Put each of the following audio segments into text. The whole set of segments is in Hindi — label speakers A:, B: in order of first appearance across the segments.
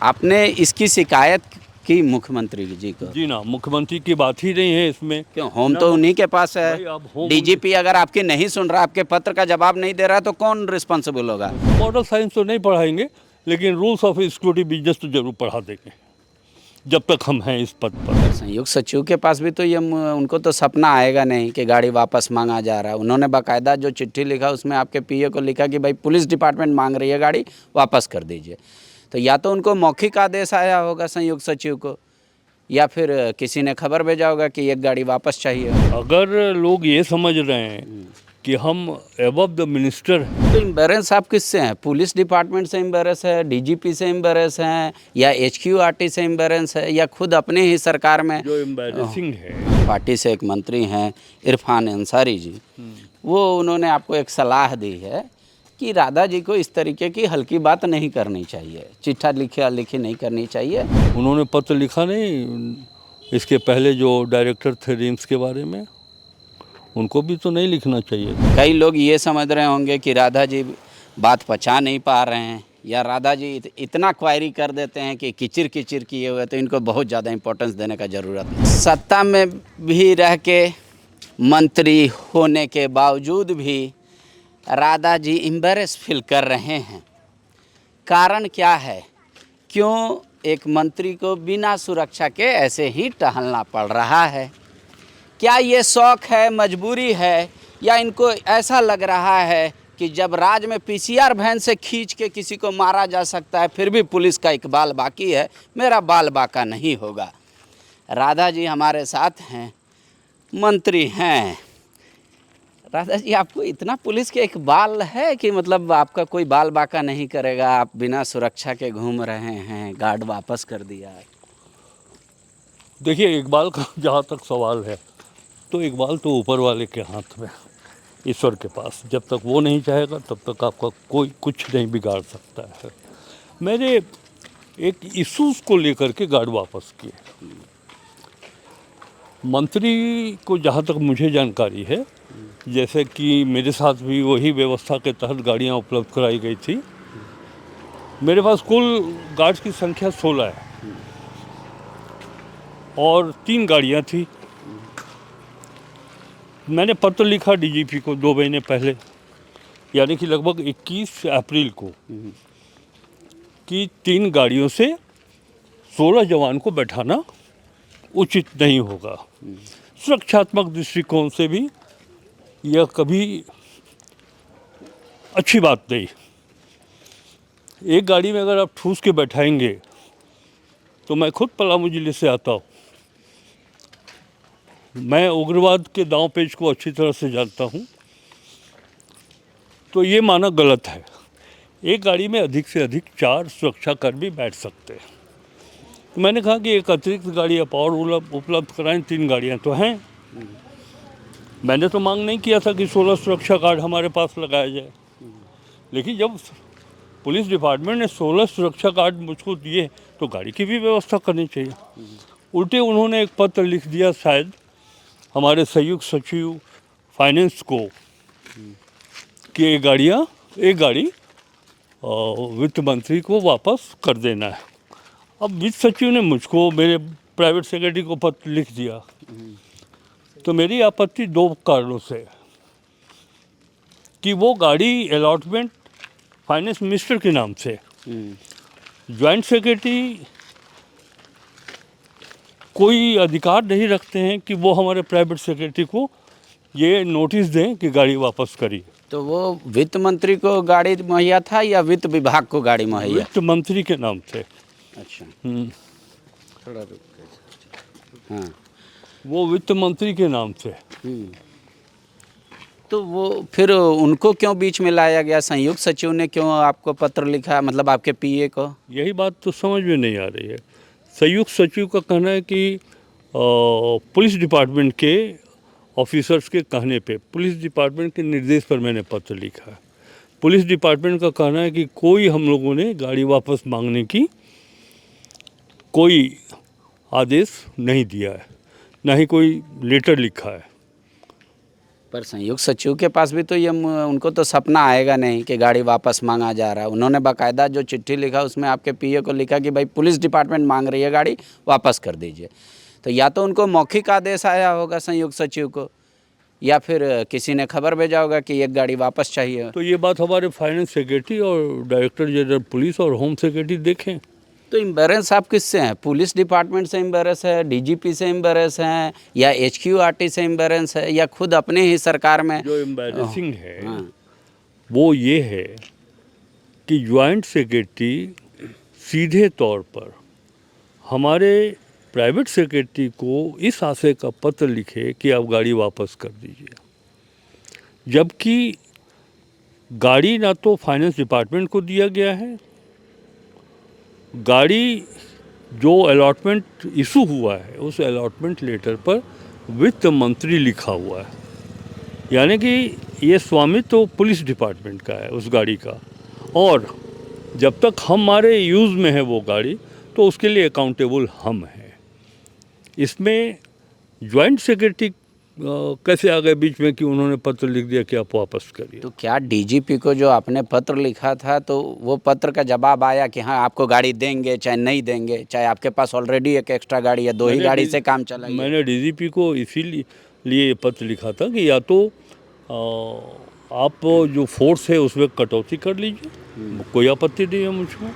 A: आपने इसकी शिकायत की मुख्यमंत्री जी को?
B: जी ना, मुख्यमंत्री की बात ही नहीं है इसमें।
A: क्यों, होम
B: ना
A: तो उन्हीं के पास
B: भाई
A: है।
B: अब होम
A: डीजीपी अगर आपकी नहीं सुन रहा, आपके पत्र का जवाब नहीं दे रहा, तो कौन रिस्पॉन्सिबल होगा?
B: मॉडल साइंस तो नहीं पढ़ाएंगे, लेकिन रूल्स ऑफ सिक्योरिटी बिजनेस तो जरूर पढ़ा देंगे जब तक हम हैं इस पद पर।
A: संयुक्त सचिव के पास भी तो ये उनको तो सपना आएगा नहीं कि गाड़ी वापस मांगा जा रहा है। उन्होंने बाकायदा जो चिट्ठी लिखा उसमें आपके पीए को लिखा कि भाई पुलिस डिपार्टमेंट मांग रही है गाड़ी, वापस कर दीजिए। तो या तो उनको मौखिक आदेश आया होगा संयुक्त सचिव को, या फिर किसी ने खबर भेजा होगा कि एक गाड़ी वापस चाहिए।
B: अगर लोग ये समझ रहे हैं कि हम अबव द मिनिस्टर हैं,
A: तो एम्बेरेंस आप किससे हैं? पुलिस डिपार्टमेंट से एम्बेरेंस है, डीजीपी से एम्बेरेंस हैं, या एचक्यूआरटी से एम्बेरेंस है, या खुद अपने ही सरकार में?
B: जो एम्बैरेसिंग है।
A: पार्टी से एक मंत्री हैं इरफान अंसारी जी, वो उन्होंने आपको एक सलाह दी है कि राधा जी को इस तरीके की हल्की बात नहीं करनी चाहिए, चिट्ठा लिखी नहीं करनी चाहिए।
B: उन्होंने पत्र लिखा नहीं इसके पहले जो डायरेक्टर थे रिम्स के बारे में, उनको भी तो नहीं लिखना चाहिए।
A: कई लोग ये समझ रहे होंगे कि राधा जी बात पचा नहीं पा रहे हैं, या राधा जी इतना क्वायरी कर देते हैं कि किचिर किचिर किए हुए, तो इनको बहुत ज़्यादा इंपॉर्टेंस देने का ज़रूरत है। सत्ता में भी रह के मंत्री होने के बावजूद भी राधा जी एम्बैरेस फील कर रहे हैं। कारण क्या है? क्यों एक मंत्री को बिना सुरक्षा के ऐसे ही टहलना पड़ रहा है? क्या ये शौक है, मजबूरी है, या इनको ऐसा लग रहा है कि जब राज में पीसीआर वैन से खींच के किसी को मारा जा सकता है, फिर भी पुलिस का इकबाल बाकी है, मेरा बाल बाका नहीं होगा। राधा जी हमारे साथ हैं, मंत्री हैं। राधा जी, आपको इतना पुलिस के इकबाल है कि मतलब आपका कोई बाल बाका नहीं करेगा, आप बिना सुरक्षा के घूम रहे हैं, गार्ड वापस कर दिया है।
B: देखिए, इकबाल का जहाँ तक सवाल है, तो इकबाल तो ऊपर वाले के हाथ में, ईश्वर के पास। जब तक वो नहीं चाहेगा तब तक आपका कोई कुछ नहीं बिगाड़ सकता है। मैंने एक इशूज़ को लेकर के गार्ड वापस किए। मंत्री को जहाँ तक मुझे जानकारी है, जैसे कि मेरे साथ भी वही व्यवस्था के तहत गाड़ियाँ उपलब्ध कराई गई थी। मेरे पास कुल गार्ड्स की संख्या 16 है और 3 गाड़ियाँ थी। मैंने पत्र लिखा डीजीपी को 2 महीने पहले, यानी कि लगभग 21 अप्रैल को, कि 3 गाड़ियों से 16 जवान को बैठाना उचित नहीं होगा। सुरक्षात्मक दृष्टिकोण से भी यह कभी अच्छी बात नहीं। एक गाड़ी में अगर आप ठूस के बैठाएंगे, तो मैं खुद पलामू जिले से आता हूँ, मैं उग्रवाद के दांव पेच को अच्छी तरह से जानता हूँ, तो ये माना गलत है। एक गाड़ी में अधिक से अधिक 4 सुरक्षाकर्मी बैठ सकते हैं। तो मैंने कहा कि एक अतिरिक्त गाड़ी आप और उपलब्ध कराएं, 3 गाड़ियाँ तो हैं। मैंने तो मांग नहीं किया था कि 16 सुरक्षा गार्ड हमारे पास लगाया जाए, लेकिन जब पुलिस डिपार्टमेंट ने 16 सुरक्षा गार्ड मुझको दिए, तो गाड़ी की भी व्यवस्था करनी चाहिए। उल्टे उन्होंने एक पत्र लिख दिया शायद हमारे संयुक्त सचिव फाइनेंस को कि एक गाड़ी वित्त मंत्री को वापस कर देना है। अब वित्त सचिव ने मुझको, मेरे प्राइवेट सेक्रेटरी को पत्र लिख दिया। तो मेरी आपत्ति 2 कारणों से कि वो गाड़ी अलॉटमेंट फाइनेंस मिनिस्टर के नाम से, ज्वाइंट सेक्रेटरी कोई अधिकार नहीं रखते हैं कि वो हमारे प्राइवेट सेक्रेटरी को ये नोटिस दें कि गाड़ी वापस करिए। तो
A: वो वित्त मंत्री को गाड़ी मुहैया था या वित्त विभाग को गाड़ी मुहैया?
B: वित्त मंत्री के नाम थे।
A: अच्छा, थोड़ा रुक। हाँ,
B: वो वित्त मंत्री के नाम थे।
A: तो वो फिर उनको क्यों बीच में लाया गया? संयुक्त सचिव ने क्यों आपको पत्र लिखा, मतलब आपके पीए को?
B: यही बात तो समझ में नहीं आ रही है। संयुक्त सचिव का कहना है कि पुलिस डिपार्टमेंट के ऑफिसर्स के कहने पे, पुलिस डिपार्टमेंट के निर्देश पर मैंने पत्र लिखा है। पुलिस डिपार्टमेंट का कहना है कि कोई हम लोगों ने गाड़ी वापस मांगने की कोई आदेश नहीं दिया है, ना ही कोई लेटर लिखा है।
A: पर संयुक्त सचिव के पास भी तो ये उनको तो सपना आएगा नहीं कि गाड़ी वापस मांगा जा रहा है। उन्होंने बाकायदा जो चिट्ठी लिखा उसमें आपके पीए को लिखा कि भाई पुलिस डिपार्टमेंट मांग रही है गाड़ी, वापस कर दीजिए। तो या तो उनको मौखिक आदेश आया होगा संयुक्त सचिव को, या फिर किसी ने खबर भेजा होगा कि एक गाड़ी वापस चाहिए।
B: तो ये बात हमारे फाइनेंस सेक्रेटरी और डायरेक्टर जनरल पुलिस और होम सेक्रेटरी देखें।
A: तो एम्बेरेंस आप किससे हैं? पुलिस डिपार्टमेंट से एम्बेरेंस है, डीजीपी से एम्बेरेंस है, या एचक्यूआरटी से एम्बेरेंस है, या खुद अपने ही सरकार में?
B: जो एम्बैरेसिंग है
A: हाँ।
B: वो ये है कि ज्वाइंट सेक्रेटरी सीधे तौर पर हमारे प्राइवेट सेक्रेटरी को इस आशय का पत्र लिखे कि आप गाड़ी वापस कर दीजिए, जबकि गाड़ी ना तो फाइनेंस डिपार्टमेंट को दिया गया है, गाड़ी जो अलॉटमेंट इशू हुआ है उस अलॉटमेंट लेटर पर वित्त मंत्री लिखा हुआ है, यानी कि ये स्वामित्व तो पुलिस डिपार्टमेंट का है उस गाड़ी का, और जब तक हमारे यूज़ में है वो गाड़ी तो उसके लिए अकाउंटेबल हम हैं। इसमें ज्वाइंट सेक्रेटरी कैसे आ गए बीच में कि उन्होंने पत्र लिख दिया कि आप वापस करिए?
A: तो क्या डीजीपी को जो आपने पत्र लिखा था तो वो पत्र का जवाब आया कि हाँ आपको गाड़ी देंगे चाहे नहीं देंगे, चाहे आपके पास ऑलरेडी एक एक्स्ट्रा गाड़ी है, दो ही गाड़ी से काम चलाइए?
B: मैंने डीजीपी को इसीलिए पत्र लिखा था कि या तो आप जो फोर्स है उसमें कटौती कर लीजिए, कोई आपत्ति नहीं है मुझको,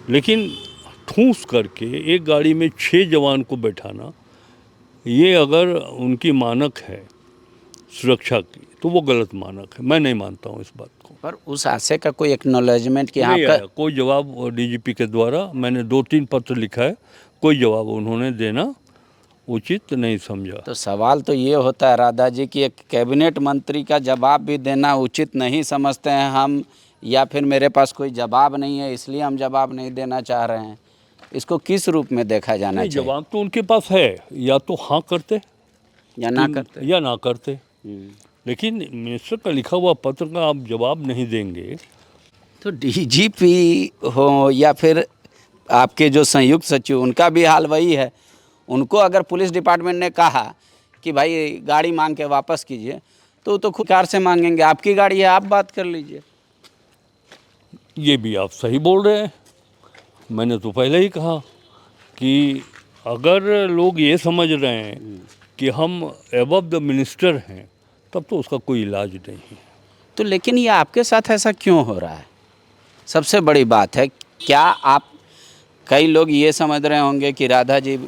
B: लेकिन ठूस करके एक गाड़ी में 6 जवान को बैठाना, ये अगर उनकी मानक है सुरक्षा की तो वो गलत मानक है। मैं नहीं मानता हूँ इस बात को।
A: पर उस आशय का कोई एक्नॉलेजमेंट कि
B: नहीं
A: आपका
B: आया कोई जवाब डीजीपी के द्वारा। मैंने 2-3 पत्र लिखा है, कोई जवाब उन्होंने देना उचित नहीं समझा।
A: तो सवाल तो ये होता है राधा जी कि एक कैबिनेट मंत्री का जवाब भी देना उचित नहीं समझते हैं हम, या फिर मेरे पास कोई जवाब नहीं है इसलिए हम जवाब नहीं देना चाह रहे हैं? इसको किस रूप में देखा जाना चाहिए?
B: जवाब तो उनके पास है, या तो हाँ करते
A: या ना करते?
B: या ना करते, लेकिन मिनिस्टर का लिखा हुआ पत्र का आप जवाब नहीं देंगे।
A: तो डीजीपी हो या फिर आपके जो संयुक्त सचिव, उनका भी हाल वही है। उनको अगर पुलिस डिपार्टमेंट ने कहा कि भाई गाड़ी मांग के वापस कीजिए तो खुद कार से मांगेंगे, आपकी गाड़ी है आप बात कर लीजिए।
B: ये भी आप सही बोल रहे हैं। मैंने तो पहले ही कहा कि अगर लोग ये समझ रहे हैं कि हम अबव द मिनिस्टर हैं तब तो उसका कोई इलाज नहीं है।
A: तो लेकिन ये आपके साथ ऐसा क्यों हो रहा है? सबसे बड़ी बात है, क्या आप, कई लोग ये समझ रहे होंगे कि राधा जी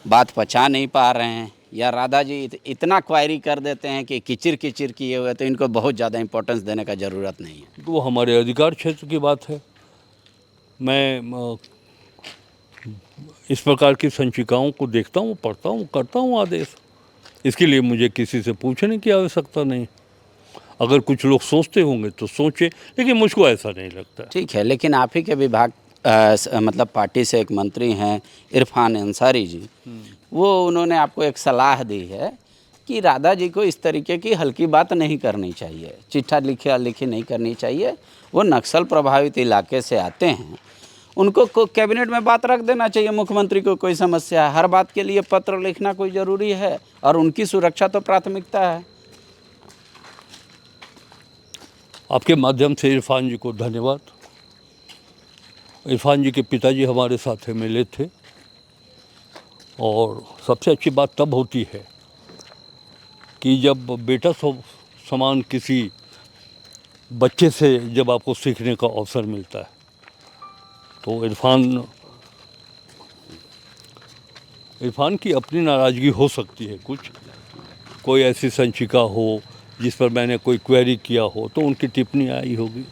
A: बात पचा नहीं पा रहे हैं, या राधा जी इतना क्वायरी कर देते हैं कि किचिर किचिर किए हुए तो इनको बहुत ज़्यादा इंपॉर्टेंस देने का ज़रूरत नहीं है।
B: तो वो हमारे अधिकार क्षेत्र की बात है। मैं इस प्रकार की संचिकाओं को देखता हूँ, पढ़ता हूँ, करता हूँ आदेश। इसके लिए मुझे किसी से पूछने की आवश्यकता नहीं। अगर कुछ लोग सोचते होंगे तो सोचे, लेकिन मुझको ऐसा नहीं लगता।
A: ठीक है, लेकिन आप ही के विभाग मतलब पार्टी से एक मंत्री हैं इरफान अंसारी जी, वो उन्होंने आपको एक सलाह दी है कि राधा जी को इस तरीके की हल्की बात नहीं करनी चाहिए, चिट्ठा लिखी नहीं करनी चाहिए। वो नक्सल प्रभावित इलाके से आते हैं, उनको कैबिनेट में बात रख देना चाहिए। मुख्यमंत्री को कोई समस्या है, हर बात के लिए पत्र लिखना कोई ज़रूरी है? और उनकी सुरक्षा तो प्राथमिकता है।
B: आपके माध्यम से इरफान जी को धन्यवाद। इरफान जी के पिताजी हमारे साथ मिले थे, और सबसे अच्छी बात तब होती है कि जब बेटा समान किसी बच्चे से जब आपको सीखने का अवसर मिलता है। तो इरफान की अपनी नाराज़गी हो सकती है, कोई ऐसी संचिका हो जिस पर मैंने कोई क्वेरी किया हो तो उनकी टिप्पणी आई होगी।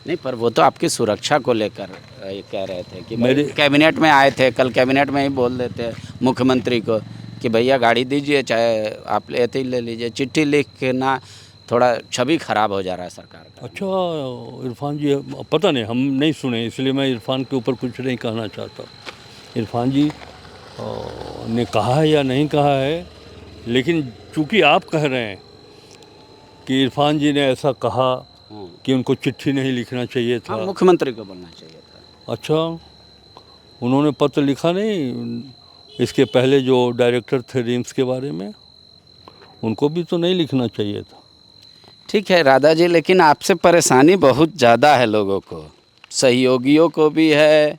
A: नहीं, पर वो तो आपकी सुरक्षा को लेकर ये कह रहे थे कि मेरे कैबिनेट में आए थे, कल कैबिनेट में ही बोल देते मुख्यमंत्री को कि भैया गाड़ी दीजिए, चाहे आप लेते ही ले लीजिए। चिट्ठी लिख के ना थोड़ा छवि खराब हो जा रहा है सरकार का।
B: अच्छा, इरफान जी पता नहीं, हम नहीं सुने, इसलिए मैं इरफान के ऊपर कुछ नहीं कहना चाहता। इरफान जी ने कहा है या नहीं कहा है, लेकिन चूँकि आप कह रहे हैं कि इरफान जी ने ऐसा कहा कि उनको चिट्ठी नहीं लिखना चाहिए था।
A: हाँ, मुख्यमंत्री को बोलना चाहिए था।
B: अच्छा, उन्होंने पत्र लिखा नहीं इसके पहले जो डायरेक्टर थे रिम्स के बारे में, उनको भी तो नहीं लिखना चाहिए था।
A: ठीक है राधा जी, लेकिन आपसे परेशानी बहुत ज़्यादा है लोगों को, सहयोगियों को भी है,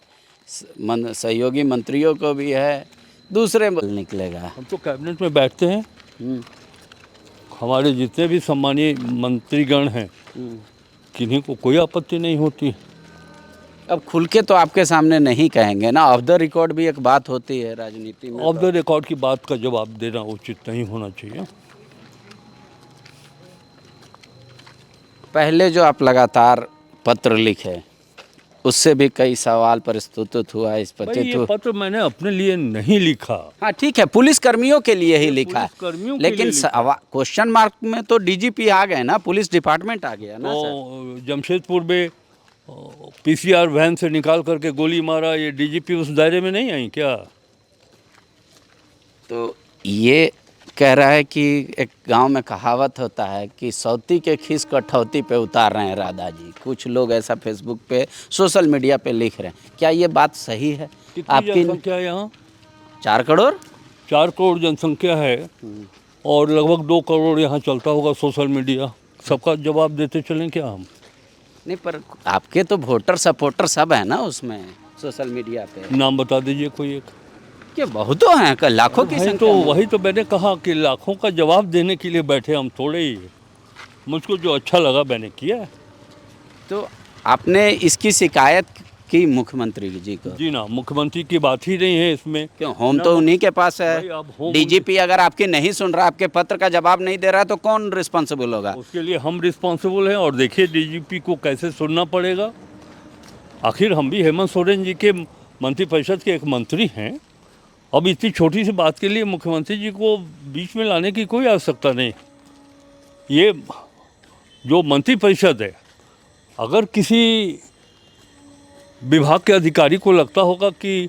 A: सहयोगी मंत्रियों को भी है, दूसरे निकलेगा।
B: हम तो कैबिनेट में बैठते हैं,
A: हम्म,
B: हमारे जितने भी सम्मानीय मंत्रीगण हैं किन्हीं को कोई आपत्ति नहीं होती।
A: अब खुल के तो आपके सामने नहीं कहेंगे ना, ऑफ द रिकॉर्ड भी एक बात होती है राजनीति में।
B: ऑफ द रिकॉर्ड की बात का जवाब देना उचित नहीं होना चाहिए।
A: पहले जो आप लगातार पत्र लिखे, उससे भी कई सवाल प्रस्तुत हुआ, इस
B: भाई
A: प्रतीत
B: ये
A: हुआ।
B: पत्र मैंने अपने लिए नहीं लिखा,
A: हाँ ठीक है, पुलिस कर्मियों के लिए ही लिखा है,
B: पुलिसकर्मियों के
A: लेकिन
B: लिए लिखा।
A: क्वेश्चन मार्क में तो डीजीपी आ गए ना, पुलिस डिपार्टमेंट आ गया ना सर।
B: तो जमशेदपुर में पीसीआर वैन से निकाल करके गोली मारा, ये डीजीपी उस दायरे में नहीं आई क्या?
A: तो ये कह रहा है कि एक गांव में कहावत होता है कि सौती के खीस कठौती पे उतार रहे हैं राधा जी। कुछ लोग ऐसा फेसबुक पे, सोशल मीडिया पे लिख रहे हैं, क्या ये बात सही है?
B: कितनी
A: आपकी
B: जनसंख्या है यहाँ?
A: 4 करोड़?
B: 4 करोड़ जनसंख्या है और लगभग 2 करोड़ यहाँ चलता होगा सोशल मीडिया। सबका जवाब देते चलें क्या हम?
A: नहीं, पर आपके तो वोटर सपोर्टर सब है ना उसमें, सोशल मीडिया पे।
B: नाम बता दीजिए कोई एक।
A: क्या बहुतों हैं, लाखों की संख्या में।
B: वही तो मैंने कहा कि लाखों का जवाब देने के लिए बैठे हम थोड़े ही। मुझको जो अच्छा लगा मैंने किया।
A: तो आपने इसकी शिकायत की मुख्यमंत्री जी को?
B: जी ना, मुख्यमंत्री की बात ही नहीं है इसमें।
A: क्यों, होम तो उन्हीं के पास
B: भाई,
A: है।
B: अब होम
A: डीजीपी अगर आपकी नहीं सुन रहा, आपके पत्र का जवाब नहीं दे रहा, तो कौन रिस्पॉन्सिबल होगा?
B: उसके लिए हम रिस्पॉन्सिबल हैं। और देखिए डीजीपी को कैसे सुनना पड़ेगा। आखिर हम भी हेमंत सोरेन जी के मंत्रिपरिषद के एक मंत्री हैं। अब इतनी छोटी सी बात के लिए मुख्यमंत्री जी को बीच में लाने की कोई आवश्यकता नहीं। ये जो मंत्रिपरिषद है, अगर किसी विभाग के अधिकारी को लगता होगा कि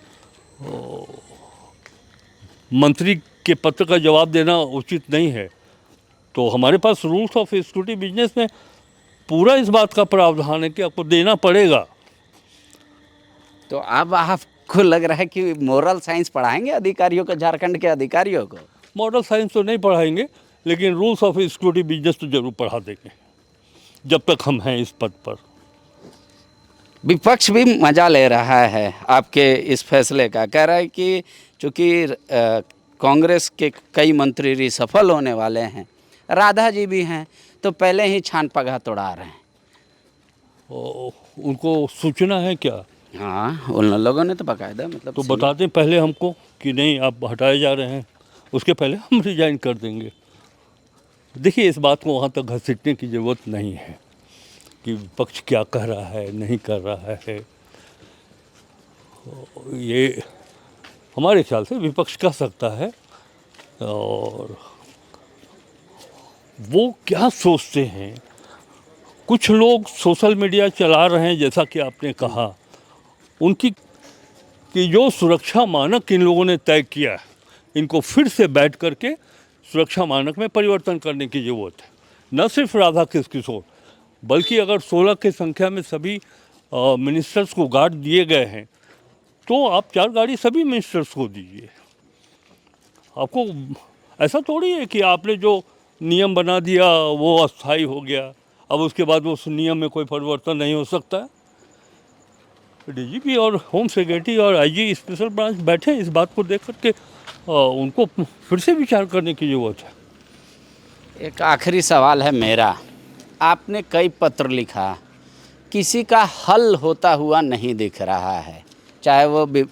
B: मंत्री के पत्र का जवाब देना उचित नहीं है, तो हमारे पास रूल्स ऑफ सिक्योरिटी बिजनेस में पूरा इस बात का प्रावधान है कि आपको देना पड़ेगा।
A: तो अब आपको लग रहा है कि मोरल साइंस पढ़ाएंगे अधिकारियों को, झारखंड के अधिकारियों को?
B: मॉडल साइंस तो नहीं पढ़ाएंगे, लेकिन रूल्स ऑफ सिक्योरिटी बिजनेस तो जरूर पढ़ा देंगे जब तक हम हैं इस पद पर।
A: विपक्ष भी मजा ले रहा है आपके इस फैसले का, कह रहा है कि चूँकि कांग्रेस के कई मंत्री रिसफल होने वाले हैं, राधा जी भी हैं, तो पहले ही छान पगा तोड़ा रहे हैं।
B: उनको सूचना है क्या?
A: हाँ, उन लोगों ने तो बाकायदा मतलब
B: तो बता दें पहले हमको कि नहीं आप हटाए जा रहे हैं, उसके पहले हम रिजाइन कर देंगे। देखिए इस बात को वहाँ तक घसीटने की ज़रूरत नहीं है कि विपक्ष क्या कह रहा है नहीं कर रहा है। ये हमारे ख्याल से विपक्ष कह सकता है, और वो क्या सोचते हैं। कुछ लोग सोशल मीडिया चला रहे हैं, जैसा कि आपने कहा, उनकी कि जो सुरक्षा मानक इन लोगों ने तय किया है, इनको फिर से बैठ करके सुरक्षा मानक में परिवर्तन करने की ज़रूरत है। न सिर्फ राधा किशोर, बल्कि अगर 16 की संख्या में सभी मिनिस्टर्स को गार्ड दिए गए हैं, तो आप 4 गाड़ी सभी मिनिस्टर्स को दीजिए। आपको ऐसा थोड़ी है कि आपने जो नियम बना दिया वो अस्थायी हो गया, अब उसके बाद उस नियम में कोई परिवर्तन नहीं हो सकता है। डीजीपी और होम सेक्रेटरी और आईजी स्पेशल ब्रांच बैठे इस बात को देख करके उनको फिर से विचार करने की ज़रूरत है।
A: एक आखिरी सवाल है मेरा, आपने कई पत्र लिखा, किसी का हल होता हुआ नहीं दिख रहा है, चाहे वो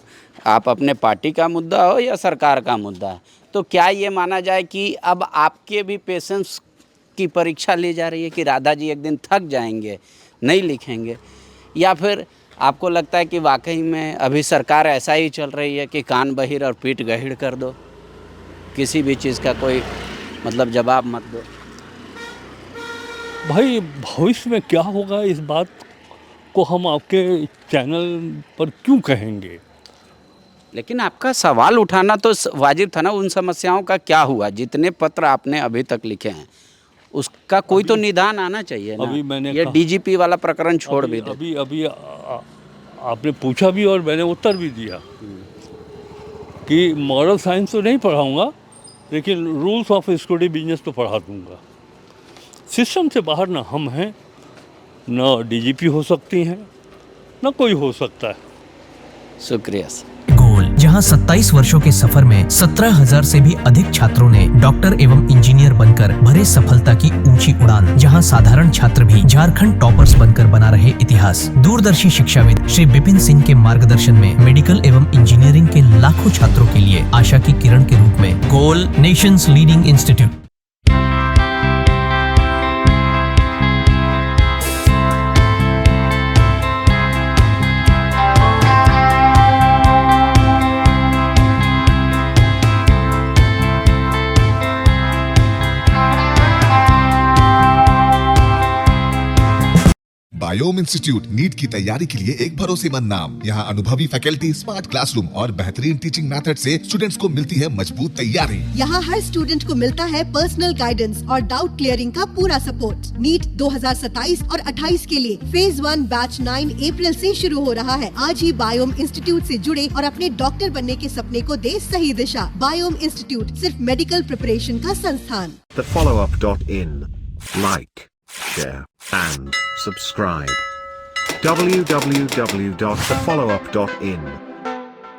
A: आप अपने पार्टी का मुद्दा हो या सरकार का मुद्दा। तो क्या ये माना जाए कि अब आपके भी पेशेंस की परीक्षा ली जा रही है कि राधा जी एक दिन थक जाएंगे, नहीं लिखेंगे, या फिर आपको लगता है कि वाकई में अभी सरकार ऐसा ही चल रही है कि कान बहिर और पीठ गहीड़ कर दो, किसी भी चीज़ का कोई मतलब जवाब मत दो?
B: भाई भविष्य में क्या होगा इस बात को हम आपके चैनल पर क्यों कहेंगे?
A: लेकिन आपका सवाल उठाना तो वाजिब था ना। उन समस्याओं का क्या हुआ? जितने पत्र आपने अभी तक लिखे हैं उसका कोई तो निदान आना चाहिए ना।
B: अभी मैंने
A: ये डीजीपी वाला प्रकरण छोड़ भी दे।
B: अभी आपने पूछा भी और मैंने उत्तर भी दिया कि मॉरल साइंस तो नहीं पढ़ाऊंगा, लेकिन रूल्स ऑफ सिक्योरिटी बिजनेस तो पढ़ा दूंगा। सिस्टम से बाहर ना हम हैं, ना डीजीपी हो सकती हैं, ना कोई हो सकता है।
A: शुक्रिया सर।
C: गोल, जहां 27 वर्षों के सफर में 17,000 से भी अधिक छात्रों ने डॉक्टर एवं इंजीनियर बनकर भरे सफलता की ऊंची उड़ान, जहां साधारण छात्र भी झारखंड टॉपर्स बनकर बना रहे इतिहास। दूरदर्शी शिक्षाविद श्री विपिन सिंह के मार्गदर्शन में मेडिकल एवं इंजीनियरिंग के लाखों छात्रों के लिए आशा की किरण के रूप में गोल, nations leading institute.
D: Biome institute NEET की तैयारी के लिए एक भरोसेमंद नाम। यहाँ अनुभवी फैकल्टी, स्मार्ट क्लासरूम और बेहतरीन टीचिंग मेथड से स्टूडेंट्स को मिलती है मजबूत तैयारी।
E: यहाँ हर स्टूडेंट को मिलता है पर्सनल गाइडेंस और डाउट क्लियरिंग का पूरा सपोर्ट। नीट 2027 और 28 के लिए फेज 1 बैच 9 अप्रैल से शुरू हो रहा है। आज ही बायोम इंस्टीट्यूट से जुड़े और अपने डॉक्टर बनने के सपने को दे सही दिशा। बायोम इंस्टीट्यूट सिर्फ मेडिकल प्रिपरेशन का संस्थान।
F: thefollowup.in. Like, share, and subscribe. www.thefollowup.in